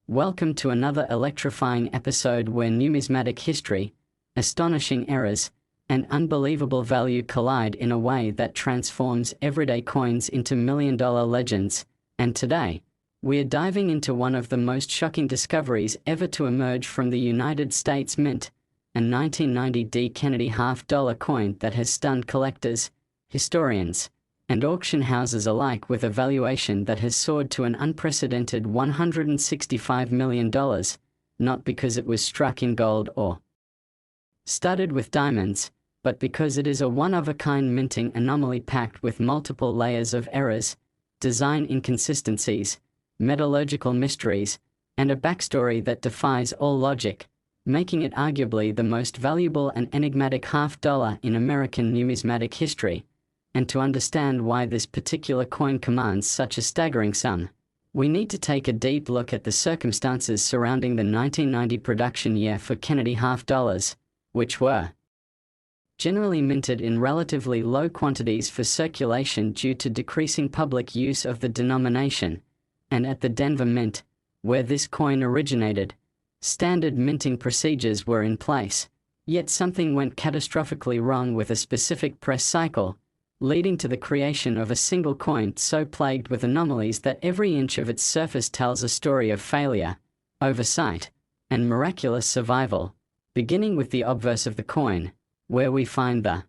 Welcome to another electrifying episode where numismatic history, astonishing errors, and unbelievable value collide in a way that transforms everyday coins into million-dollar legends. And today, we're diving into one of the most shocking discoveries ever to emerge from the United States Mint, a 1990 D. Kennedy half-dollar coin that has stunned collectors, historians, and auction houses alike with a valuation that has soared to an unprecedented $165 million, not because it was struck in gold or studded with diamonds, but because it is a one-of-a-kind minting anomaly packed with multiple layers of errors, design inconsistencies, metallurgical mysteries, and a backstory that defies all logic, making it arguably the most valuable and enigmatic half-dollar in American numismatic history. And to understand why this particular coin commands such a staggering sum, we need to take a deep look at the circumstances surrounding the 1990 production year for Kennedy half-dollars, which were generally minted in relatively low quantities for circulation due to decreasing public use of the denomination, and at the Denver Mint, where this coin originated, standard minting procedures were in place, yet something went catastrophically wrong with a specific press cycle, leading to the creation of a single coin so plagued with anomalies that every inch of its surface tells a story of failure, oversight, and miraculous survival, beginning with the obverse of the coin, where we find the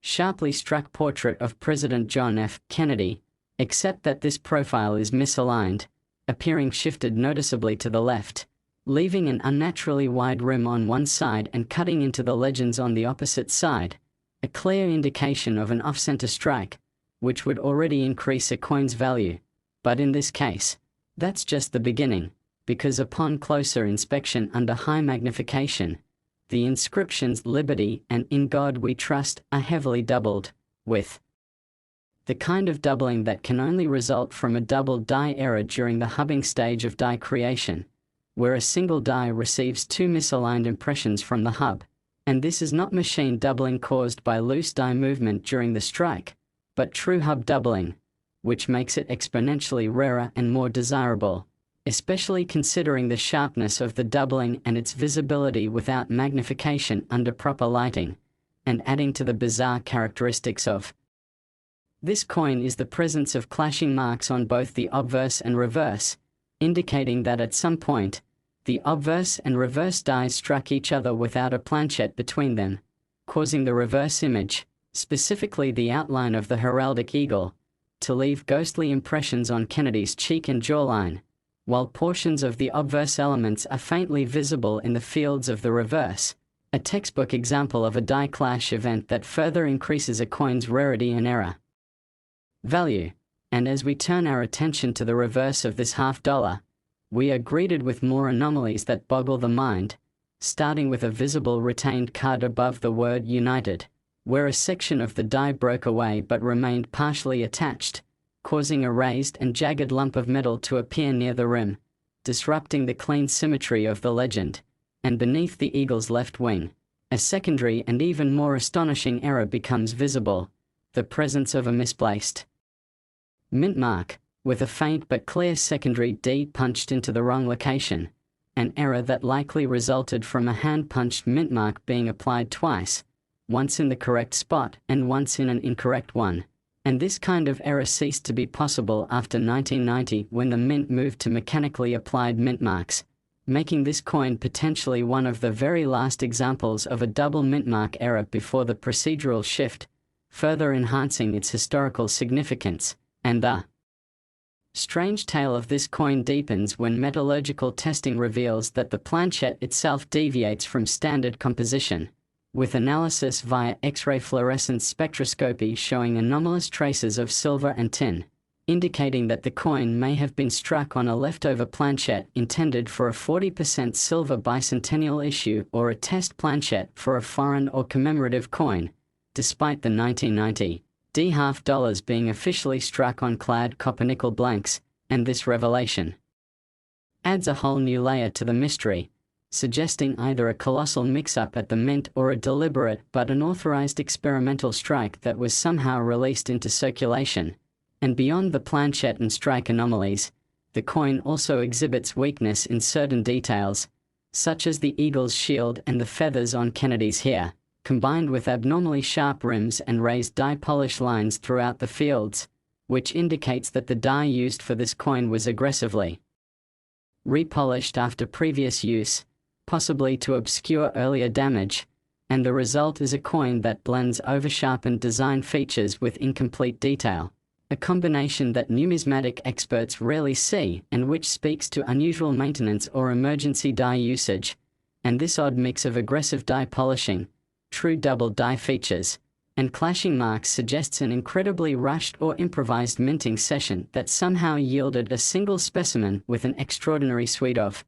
sharply struck portrait of President John F. Kennedy, except that this profile is misaligned, appearing shifted noticeably to the left, leaving an unnaturally wide rim on one side and cutting into the legends on the opposite side, a clear indication of an off-center strike, which would already increase a coin's value. But in this case, that's just the beginning, because upon closer inspection under high magnification, the inscriptions "Liberty" and "In God We Trust" are heavily doubled, with the kind of doubling that can only result from a double die error during the hubbing stage of die creation, where a single die receives two misaligned impressions from the hub. And this is not machine doubling caused by loose die movement during the strike, but true hub doubling, which makes it exponentially rarer and more desirable, especially considering the sharpness of the doubling and its visibility without magnification under proper lighting, and adding to the bizarre characteristics of this coin is the presence of clashing marks on both the obverse and reverse, indicating that at some point, the obverse and reverse dies struck each other without a planchette between them, causing the reverse image, specifically the outline of the heraldic eagle, to leave ghostly impressions on Kennedy's cheek and jawline, while portions of the obverse elements are faintly visible in the fields of the reverse, a textbook example of a die clash event that further increases a coin's rarity and error value. And as we turn our attention to the reverse of this half-dollar, we are greeted with more anomalies that boggle the mind, starting with a visible retained card above the word United, where a section of the die broke away but remained partially attached, causing a raised and jagged lump of metal to appear near the rim, disrupting the clean symmetry of the legend. And beneath the eagle's left wing, a secondary and even more astonishing error becomes visible: the presence of a misplaced mint mark, with a faint but clear secondary D punched into the wrong location, an error that likely resulted from a hand-punched mint mark being applied twice, once in the correct spot and once in an incorrect one. And this kind of error ceased to be possible after 1990 when the mint moved to mechanically applied mint marks, making this coin potentially one of the very last examples of a double mint mark error before the procedural shift, further enhancing its historical significance. And the strange tale of this coin deepens when metallurgical testing reveals that the planchette itself deviates from standard composition, with analysis via X-ray fluorescence spectroscopy showing anomalous traces of silver and tin, indicating that the coin may have been struck on a leftover planchette intended for a 40% silver bicentennial issue or a test planchette for a foreign or commemorative coin, despite the 1990 D half-dollars being officially struck on clad copper-nickel blanks. And this revelation adds a whole new layer to the mystery, suggesting either a colossal mix-up at the mint or a deliberate but unauthorized experimental strike that was somehow released into circulation. And beyond the planchette and strike anomalies, the coin also exhibits weakness in certain details, such as the eagle's shield and the feathers on Kennedy's hair, combined with abnormally sharp rims and raised die polish lines throughout the fields, which indicates that the die used for this coin was aggressively repolished after previous use, possibly to obscure earlier damage, and the result is a coin that blends over-sharpened design features with incomplete detail, a combination that numismatic experts rarely see and which speaks to unusual maintenance or emergency die usage, and this odd mix of aggressive die polishing, true double die features, and clashing marks suggests an incredibly rushed or improvised minting session that somehow yielded a single specimen with an extraordinary suite of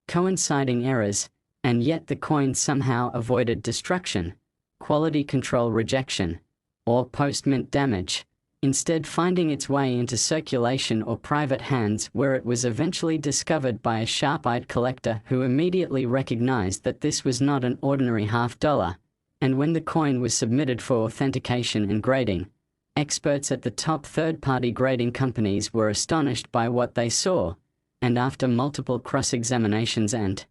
coinciding errors, and yet the coin somehow avoided destruction, quality control rejection, or post-mint damage, instead finding its way into circulation or private hands, where it was eventually discovered by a sharp-eyed collector who immediately recognized that this was not an ordinary $50, and when the coin was submitted for authentication and grading, experts at the top third-party grading companies were astonished by what they saw, and after multiple cross-examinations and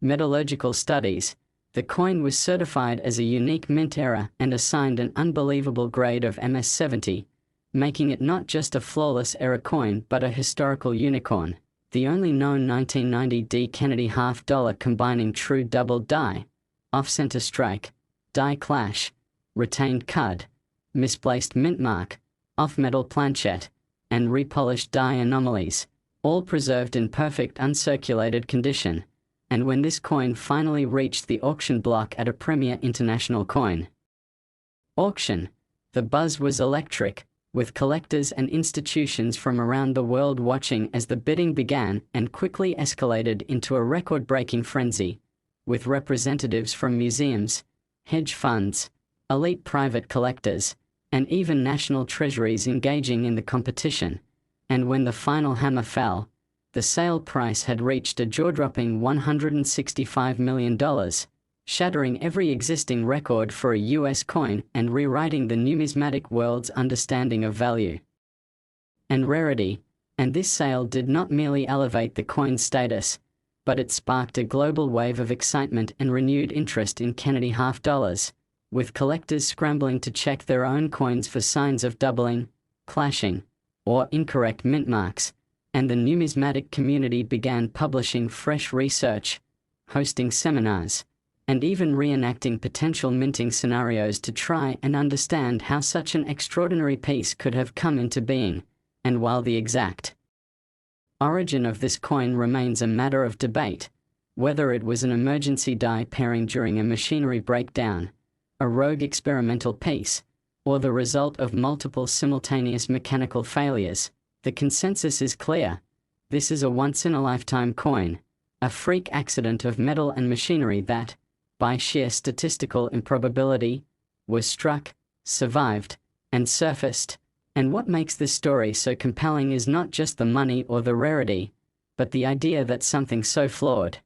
metallurgical studies, the coin was certified as a unique mint error and assigned an unbelievable grade of MS-70, making it not just a flawless error coin but a historical unicorn, the only known 1990 D Kennedy $50 combining true double die, off-center strike, die clash, retained cud, misplaced mint mark, off-metal planchette, and repolished die anomalies, all preserved in perfect uncirculated condition. And when this coin finally reached the auction block at a premier international coin auction, the buzz was electric, with collectors and institutions from around the world watching as the bidding began and quickly escalated into a record-breaking frenzy, with representatives from museums, hedge funds, elite private collectors, and even national treasuries engaging in the competition. And when the final hammer fell, the sale price had reached a jaw-dropping $165 million, shattering every existing record for a US coin and rewriting the numismatic world's understanding of value and rarity. And this sale did not merely elevate the coin's status, but it sparked a global wave of excitement and renewed interest in Kennedy $50, with collectors scrambling to check their own coins for signs of doubling, clashing, or incorrect mint marks. And the numismatic community began publishing fresh research, hosting seminars, and even reenacting potential minting scenarios to try and understand how such an extraordinary piece could have come into being. And while the exact origin of this coin remains a matter of debate, whether it was an emergency die pairing during a machinery breakdown, a rogue experimental piece, or the result of multiple simultaneous mechanical failures, the consensus is clear. This is a once-in-a-lifetime coin, a freak accident of metal and machinery that, by sheer statistical improbability, was struck, survived, and surfaced. And what makes this story so compelling is not just the money or the rarity, but the idea that something so flawed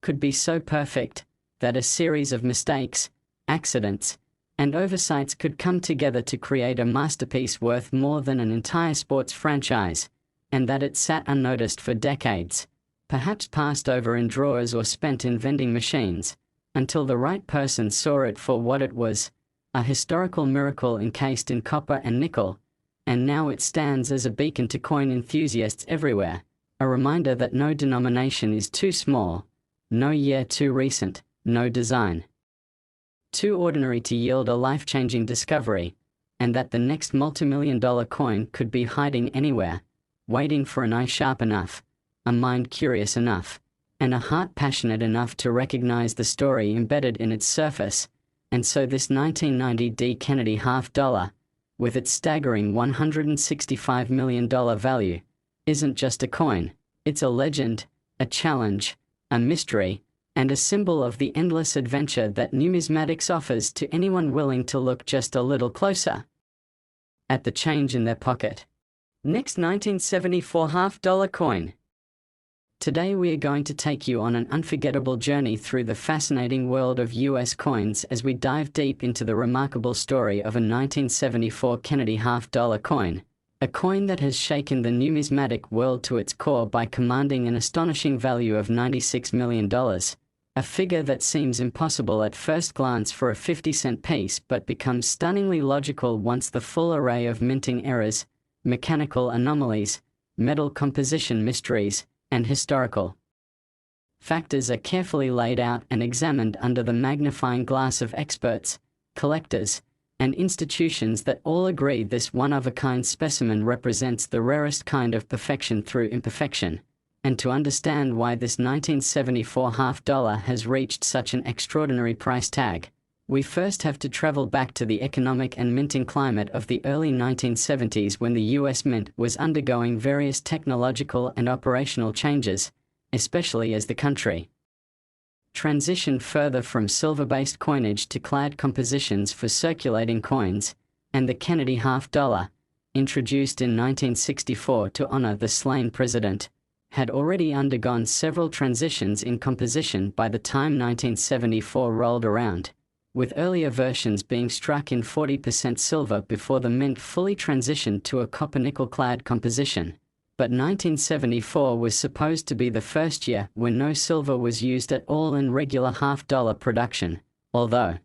could be so perfect that a series of mistakes, accidents, and oversights could come together to create a masterpiece worth more than an entire sports franchise, and that it sat unnoticed for decades, perhaps passed over in drawers or spent in vending machines, until the right person saw it for what it was, a historical miracle encased in copper and nickel, and now it stands as a beacon to coin enthusiasts everywhere, a reminder that no denomination is too small, no year too recent, no design too ordinary to yield a life-changing discovery, and that the next multi-million-dollar coin could be hiding anywhere, waiting for an eye sharp enough, a mind curious enough, and a heart passionate enough to recognize the story embedded in its surface. And so this 1990 D Kennedy $50, with its staggering $165 million value, isn't just a coin, it's a legend, a challenge, a mystery, and a symbol of the endless adventure that numismatics offers to anyone willing to look just a little closer at the change in their pocket. Next 1974 $50 coin. Today we are going to take you on an unforgettable journey through the fascinating world of US coins as we dive deep into the remarkable story of a 1974 Kennedy $50 coin, A coin that has shaken the numismatic world to its core by commanding an astonishing value of $96 million. A figure that seems impossible at first glance for a 50-cent piece but becomes stunningly logical once the full array of minting errors, mechanical anomalies, metal composition mysteries, and historical factors are carefully laid out and examined under the magnifying glass of experts, collectors, and institutions that all agree this one-of-a-kind specimen represents the rarest kind of perfection through imperfection. And to understand why this 1974 $half has reached such an extraordinary price tag, we first have to travel back to the economic and minting climate of the early 1970s when the US Mint was undergoing various technological and operational changes, especially as the country transitioned further from silver-based coinage to clad compositions for circulating coins, and the Kennedy $half, introduced in 1964 to honor the slain president, had already undergone several transitions in composition by the time 1974 rolled around, with earlier versions being struck in 40% silver before the mint fully transitioned to a copper-nickel clad composition. But 1974 was supposed to be the first year when no silver was used at all in regular $half production, although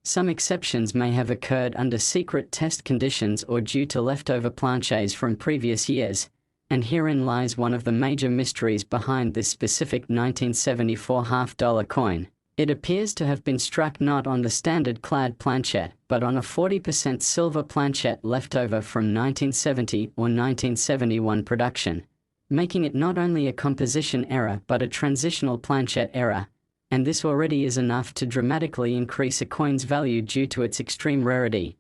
some exceptions may have occurred under secret test conditions or due to leftover planches from previous years. And herein lies one of the major mysteries behind this specific 1974 $half coin. It appears to have been struck not on the standard clad planchet, but on a 40% silver planchet left over from 1970 or 1971 production, making it not only a composition error but a transitional planchet error, and this already is enough to dramatically increase a coin's value due to its extreme rarity.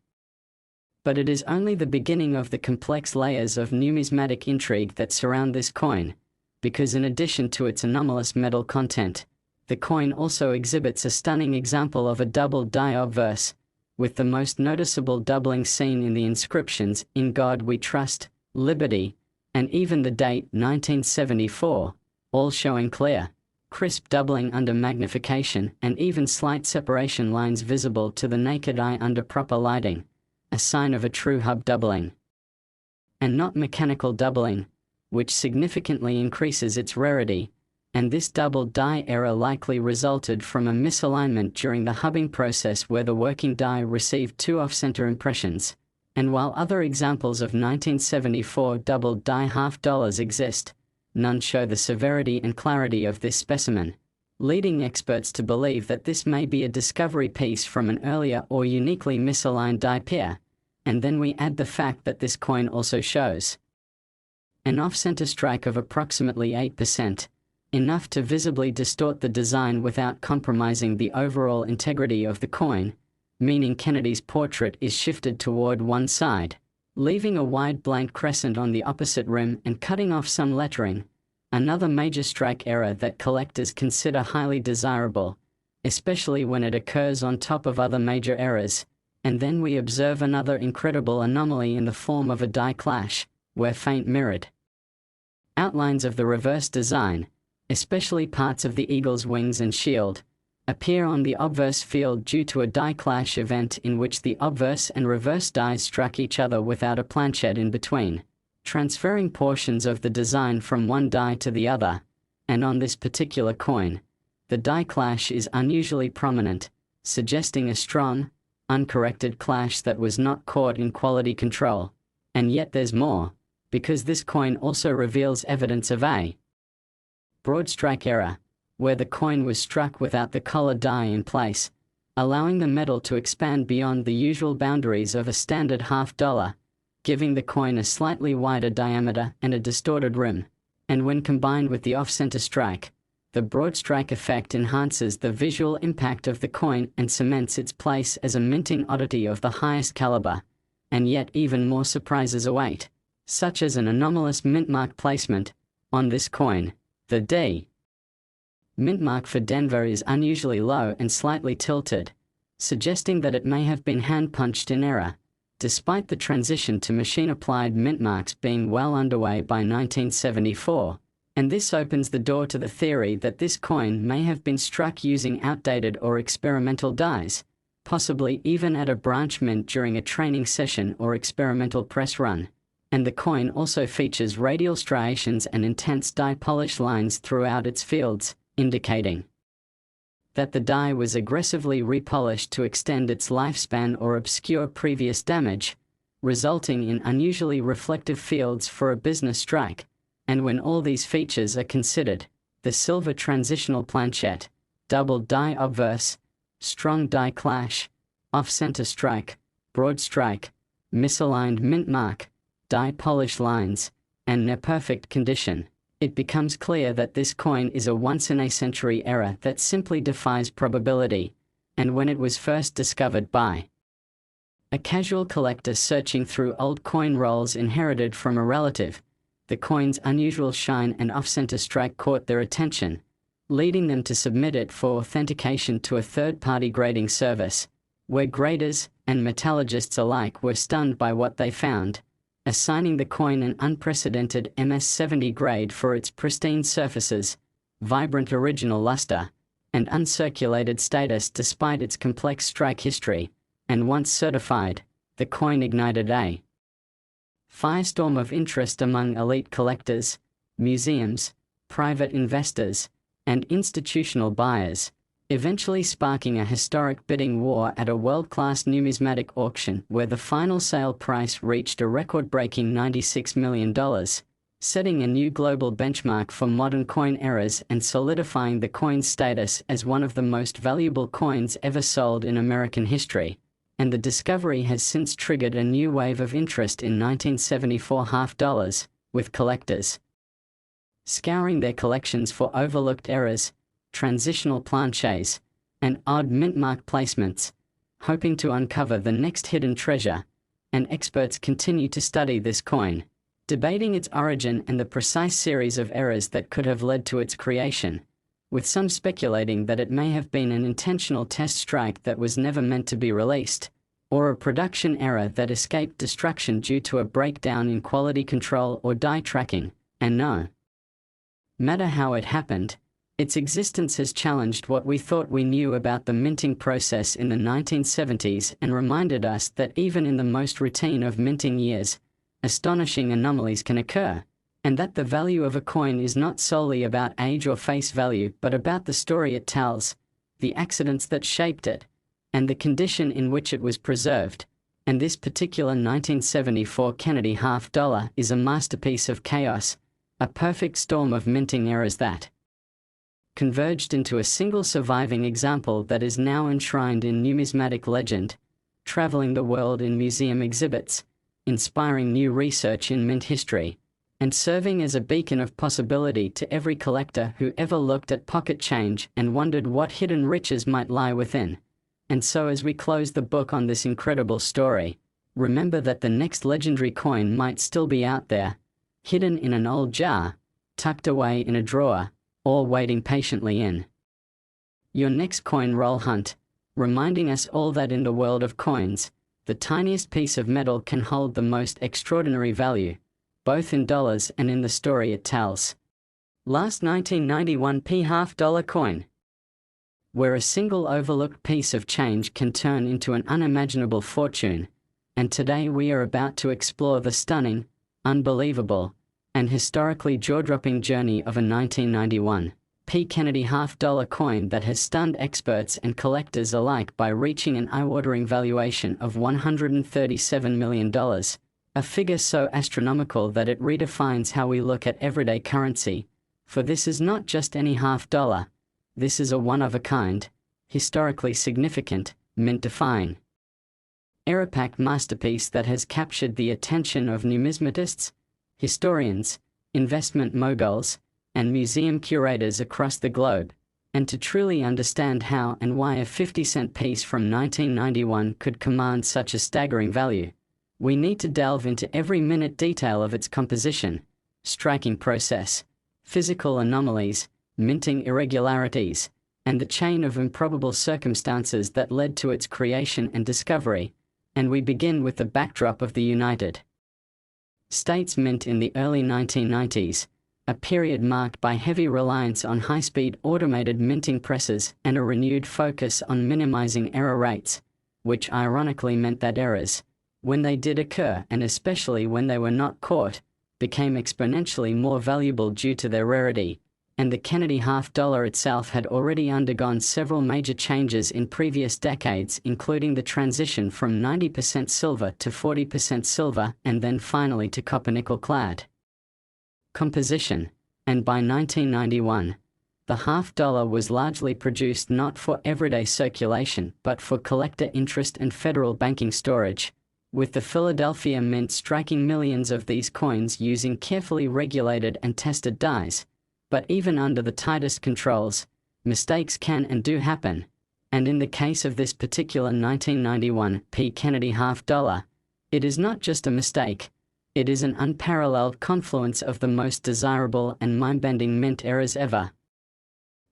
But it is only the beginning of the complex layers of numismatic intrigue that surround this coin, because in addition to its anomalous metal content, the coin also exhibits a stunning example of a double die obverse, with the most noticeable doubling seen in the inscriptions "In God We Trust," "Liberty," and even the date 1974, all showing clear, crisp doubling under magnification and even slight separation lines visible to the naked eye under proper lighting, a sign of a true hub doubling, and not mechanical doubling, which significantly increases its rarity, and this double die error likely resulted from a misalignment during the hubbing process where the working die received two off-center impressions, and while other examples of 1974 double die $half exist, none show the severity and clarity of this specimen, leading experts to believe that this may be a discovery piece from an earlier or uniquely misaligned die pair. And then we add the fact that this coin also shows an off-center strike of approximately 8%, enough to visibly distort the design without compromising the overall integrity of the coin, meaning Kennedy's portrait is shifted toward one side, leaving a wide blank crescent on the opposite rim and cutting off some lettering, another major strike error that collectors consider highly desirable, especially when it occurs on top of other major errors. And then we observe another incredible anomaly in the form of a die clash, where faint mirrored outlines of the reverse design, especially parts of the eagle's wings and shield, appear on the obverse field due to a die clash event in which the obverse and reverse dies struck each other without a planchet in between, transferring portions of the design from one die to the other. And on this particular coin, the die clash is unusually prominent, suggesting a strong, uncorrected clash that was not caught in quality control. And yet there's more, because this coin also reveals evidence of a broad strike error, where the coin was struck without the collar die in place, allowing the metal to expand beyond the usual boundaries of a standard $half, giving the coin a slightly wider diameter and a distorted rim. And when combined with the off-center strike, the broad strike effect enhances the visual impact of the coin and cements its place as a minting oddity of the highest caliber. And yet even more surprises await, such as an anomalous mint mark placement on this coin. The D mint mark for Denver is unusually low and slightly tilted, suggesting that it may have been hand-punched in error, despite the transition to machine-applied mint marks being well underway by 1974. And this opens the door to the theory that this coin may have been struck using outdated or experimental dies, possibly even at a branch mint during a training session or experimental press run. and the coin also features radial striations and intense die polish lines throughout its fields, indicating that the die was aggressively repolished to extend its lifespan or obscure previous damage, resulting in unusually reflective fields for a business strike. And when all these features are considered, the silver transitional planchette, double die obverse, strong die clash, off-center strike, broad strike, misaligned mint mark, die polish lines, and near perfect condition, it becomes clear that this coin is a once-in-a-century error that simply defies probability. And when it was first discovered by a casual collector searching through old coin rolls inherited from a relative, the coin's unusual shine and off-center strike caught their attention, leading them to submit it for authentication to a third-party grading service, where graders and metallurgists alike were stunned by what they found, assigning the coin an unprecedented MS-70 grade for its pristine surfaces, vibrant original luster, and uncirculated status despite its complex strike history. And once certified, the coin ignited a firestorm of interest among elite collectors, museums, private investors, and institutional buyers, eventually sparking a historic bidding war at a world-class numismatic auction where the final sale price reached a record-breaking $96 million, setting a new global benchmark for modern coin eras and solidifying the coin's status as one of the most valuable coins ever sold in American history. And the discovery has since triggered a new wave of interest in 1974 half dollars, with collectors scouring their collections for overlooked errors, transitional planchets, and odd mint-mark placements, hoping to uncover the next hidden treasure. And experts continue to study this coin, debating its origin and the precise series of errors that could have led to its creation, with some speculating that it may have been an intentional test strike that was never meant to be released, or a production error that escaped destruction due to a breakdown in quality control or die tracking. And no matter how it happened, its existence has challenged what we thought we knew about the minting process in the 1970s and reminded us that even in the most routine of minting years, astonishing anomalies can occur, and that the value of a coin is not solely about age or face value but about the story it tells, the accidents that shaped it, and the condition in which it was preserved. And this particular 1974 Kennedy half dollar is a masterpiece of chaos, a perfect storm of minting errors that converged into a single surviving example that is now enshrined in numismatic legend, traveling the world in museum exhibits, inspiring new research in mint history, and serving as a beacon of possibility to every collector who ever looked at pocket change and wondered what hidden riches might lie within. And so as we close the book on this incredible story, remember that the next legendary coin might still be out there, hidden in an old jar, tucked away in a drawer, or waiting patiently in your next coin roll hunt, reminding us all that in the world of coins, the tiniest piece of metal can hold the most extraordinary value, both in dollars and in the story it tells. Last 1991 P half dollar coin, where a single overlooked piece of change can turn into an unimaginable fortune. And today we are about to explore the stunning, unbelievable, and historically jaw-dropping journey of a 1991 P. Kennedy half-dollar coin that has stunned experts and collectors alike by reaching an eye-watering valuation of $137 million, a figure so astronomical that it redefines how we look at everyday currency. For this is not just any half-dollar, this is a one-of-a-kind, historically significant, mint-defying, era-packed masterpiece that has captured the attention of numismatists, historians, investment moguls, and museum curators across the globe. And to truly understand how and why a 50-cent piece from 1991 could command such a staggering value, we need to delve into every minute detail of its composition, striking process, physical anomalies, minting irregularities, and the chain of improbable circumstances that led to its creation and discovery. And we begin with the backdrop of the United States Mint in the early 1990s, a period marked by heavy reliance on high-speed automated minting presses and a renewed focus on minimizing error rates, which ironically meant that errors, when they did occur, and especially when they were not caught, became exponentially more valuable due to their rarity, and the Kennedy half-dollar itself had already undergone several major changes in previous decades, including the transition from 90% silver to 40% silver, and then finally to copper-nickel clad composition. And by 1991, the half-dollar was largely produced not for everyday circulation but for collector interest and federal banking storage, with the Philadelphia Mint striking millions of these coins using carefully regulated and tested dies. But even under the tightest controls, mistakes can and do happen, and in the case of this particular 1991 P. Kennedy half-dollar, it is not just a mistake, it is an unparalleled confluence of the most desirable and mind-bending mint errors ever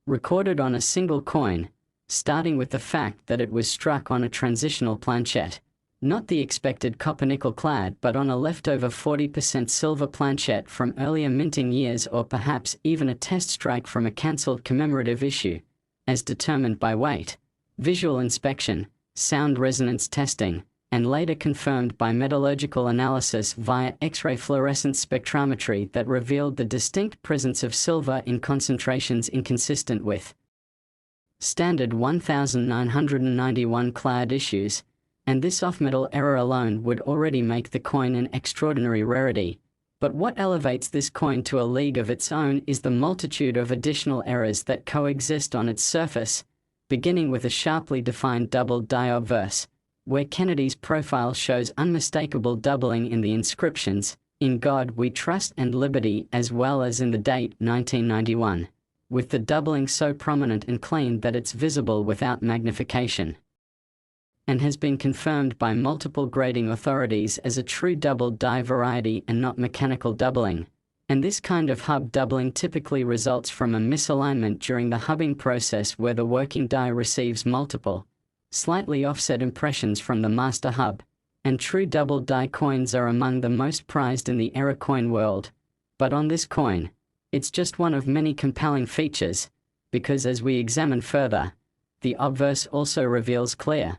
recorded on a single coin, starting with the fact that it was struck on a transitional planchette, not the expected copper-nickel clad but on a leftover 40% silver planchette from earlier minting years, or perhaps even a test strike from a cancelled commemorative issue, as determined by weight, visual inspection, sound resonance testing, and later confirmed by metallurgical analysis via X-ray fluorescence spectrometry that revealed the distinct presence of silver in concentrations inconsistent with standard 1991 clad issues, and this off-metal error alone would already make the coin an extraordinary rarity. But what elevates this coin to a league of its own is the multitude of additional errors that coexist on its surface, beginning with a sharply defined double die obverse, where Kennedy's profile shows unmistakable doubling in the inscriptions, "In God We Trust" and "Liberty," as well as in the date 1991, with the doubling so prominent and clean that it's visible without magnification, and has been confirmed by multiple grading authorities as a true double die variety and not mechanical doubling. And this kind of hub doubling typically results from a misalignment during the hubbing process where the working die receives multiple, slightly offset impressions from the master hub, and true double die coins are among the most prized in the error coin world. But on this coin, it's just one of many compelling features, because as we examine further, the obverse also reveals clear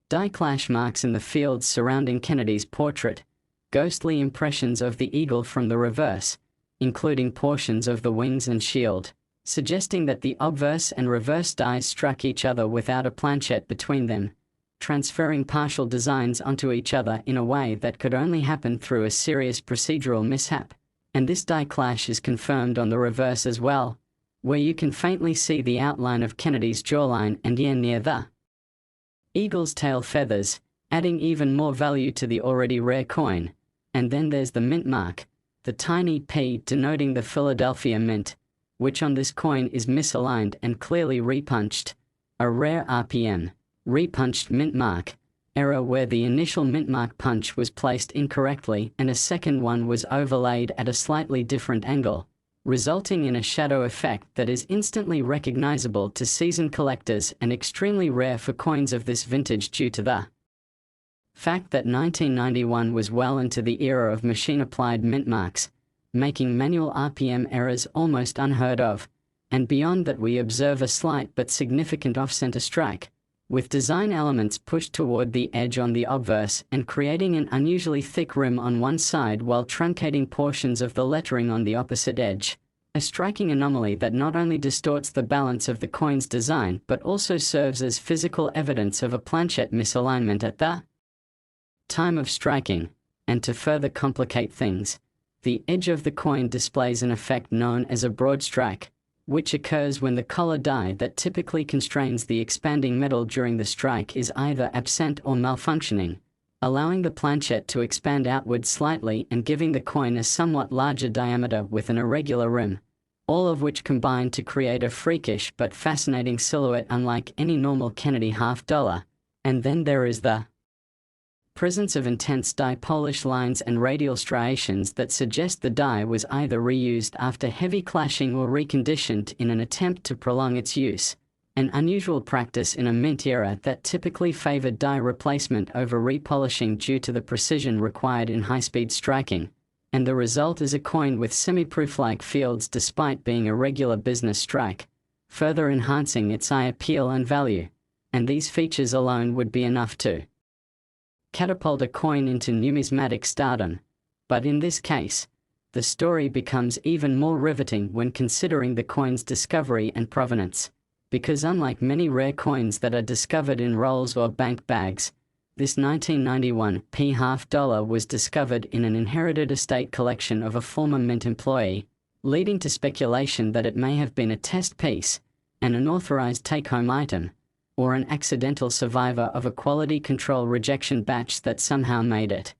die clash marks in the fields surrounding Kennedy's portrait, ghostly impressions of the eagle from the reverse, including portions of the wings and shield, suggesting that the obverse and reverse dies struck each other without a planchette between them, transferring partial designs onto each other in a way that could only happen through a serious procedural mishap. And this die clash is confirmed on the reverse as well, where you can faintly see the outline of Kennedy's jawline and ear near the eagle's tail feathers, adding even more value to the already rare coin. And then there's the mint mark, the tiny P denoting the Philadelphia Mint, which on this coin is misaligned and clearly repunched, a rare RPM, repunched mint mark, error where the initial mint mark punch was placed incorrectly and a second one was overlaid at a slightly different angle, resulting in a shadow effect that is instantly recognizable to seasoned collectors and extremely rare for coins of this vintage due to the fact that 1991 was well into the era of machine-applied mint marks, making manual RPM errors almost unheard of, and beyond that we observe a slight but significant off-center strike, with design elements pushed toward the edge on the obverse and creating an unusually thick rim on one side while truncating portions of the lettering on the opposite edge, a striking anomaly that not only distorts the balance of the coin's design but also serves as physical evidence of a planchette misalignment at the time of striking. And to further complicate things, the edge of the coin displays an effect known as a broad strike, which occurs when the collar die that typically constrains the expanding metal during the strike is either absent or malfunctioning, allowing the planchette to expand outward slightly and giving the coin a somewhat larger diameter with an irregular rim, all of which combine to create a freakish but fascinating silhouette unlike any normal Kennedy half-dollar. And then there is the presence of intense die polish lines and radial striations that suggest the die was either reused after heavy clashing or reconditioned in an attempt to prolong its use, an unusual practice in a mint era that typically favored die replacement over repolishing due to the precision required in high-speed striking, and the result is a coin with semi-proof-like fields despite being a regular business strike, further enhancing its eye appeal and value, and these features alone would be enough to catapult a coin into numismatic stardom. But in this case, the story becomes even more riveting when considering the coin's discovery and provenance. Because unlike many rare coins that are discovered in rolls or bank bags, this 1991 half dollar was discovered in an inherited estate collection of a former mint employee, leading to speculation that it may have been a test piece, an unauthorized take-home item, or an accidental survivor of a quality control rejection batch that somehow made it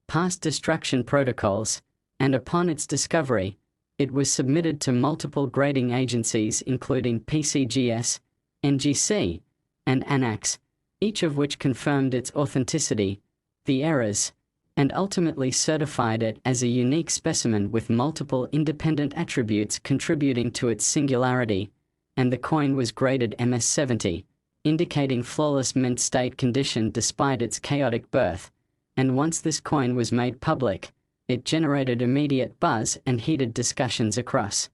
past destruction protocols, and upon its discovery, it was submitted to multiple grading agencies including PCGS, NGC, and ANAX, each of which confirmed its authenticity, the errors, and ultimately certified it as a unique specimen with multiple independent attributes contributing to its singularity, and the coin was graded MS-70, indicating flawless mint state condition despite its chaotic birth, and once this coin was made public, it generated immediate buzz and heated discussions across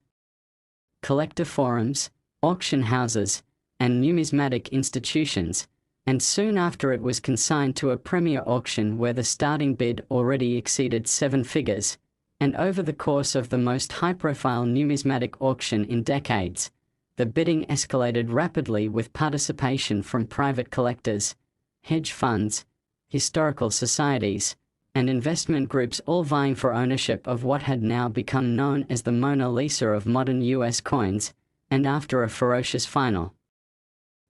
collector forums, auction houses, and numismatic institutions, and soon after it was consigned to a premier auction where the starting bid already exceeded 7 figures, and over the course of the most high-profile numismatic auction in decades, the bidding escalated rapidly with participation from private collectors, hedge funds, historical societies, and investment groups all vying for ownership of what had now become known as the Mona Lisa of modern US coins, and after a ferocious final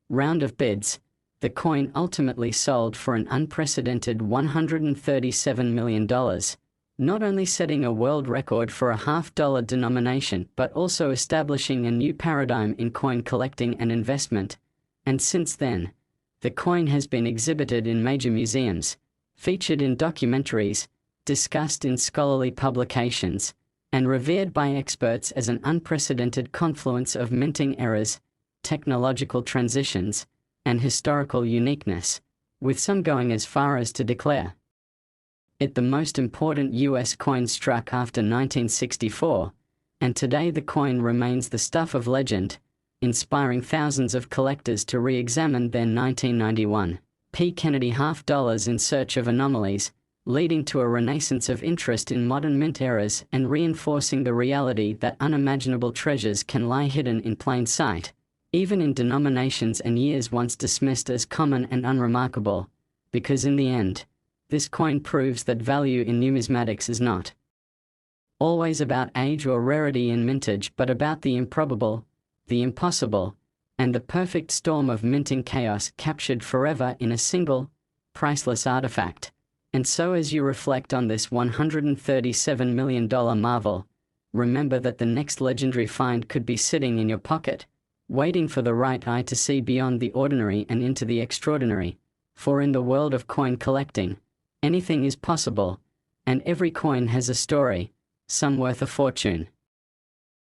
round of bids, the coin ultimately sold for an unprecedented $137 million, not only setting a world record for a half-dollar denomination but also establishing a new paradigm in coin collecting and investment, and since then, the coin has been exhibited in major museums, featured in documentaries, discussed in scholarly publications, and revered by experts as an unprecedented confluence of minting errors, technological transitions, and historical uniqueness, with some going as far as to declare it the most important US coin struck after 1964, and today the coin remains the stuff of legend, inspiring thousands of collectors to re-examine their 1991 P. Kennedy half dollars in search of anomalies, leading to a renaissance of interest in modern mint errors and reinforcing the reality that unimaginable treasures can lie hidden in plain sight, even in denominations and years once dismissed as common and unremarkable, because in the end, this coin proves that value in numismatics is not always about age or rarity in mintage but about the improbable, the impossible, and the perfect storm of minting chaos captured forever in a single, priceless artifact. And so as you reflect on this $137 million marvel, remember that the next legendary find could be sitting in your pocket, waiting for the right eye to see beyond the ordinary and into the extraordinary, for in the world of coin collecting, anything is possible, and every coin has a story, some worth a fortune.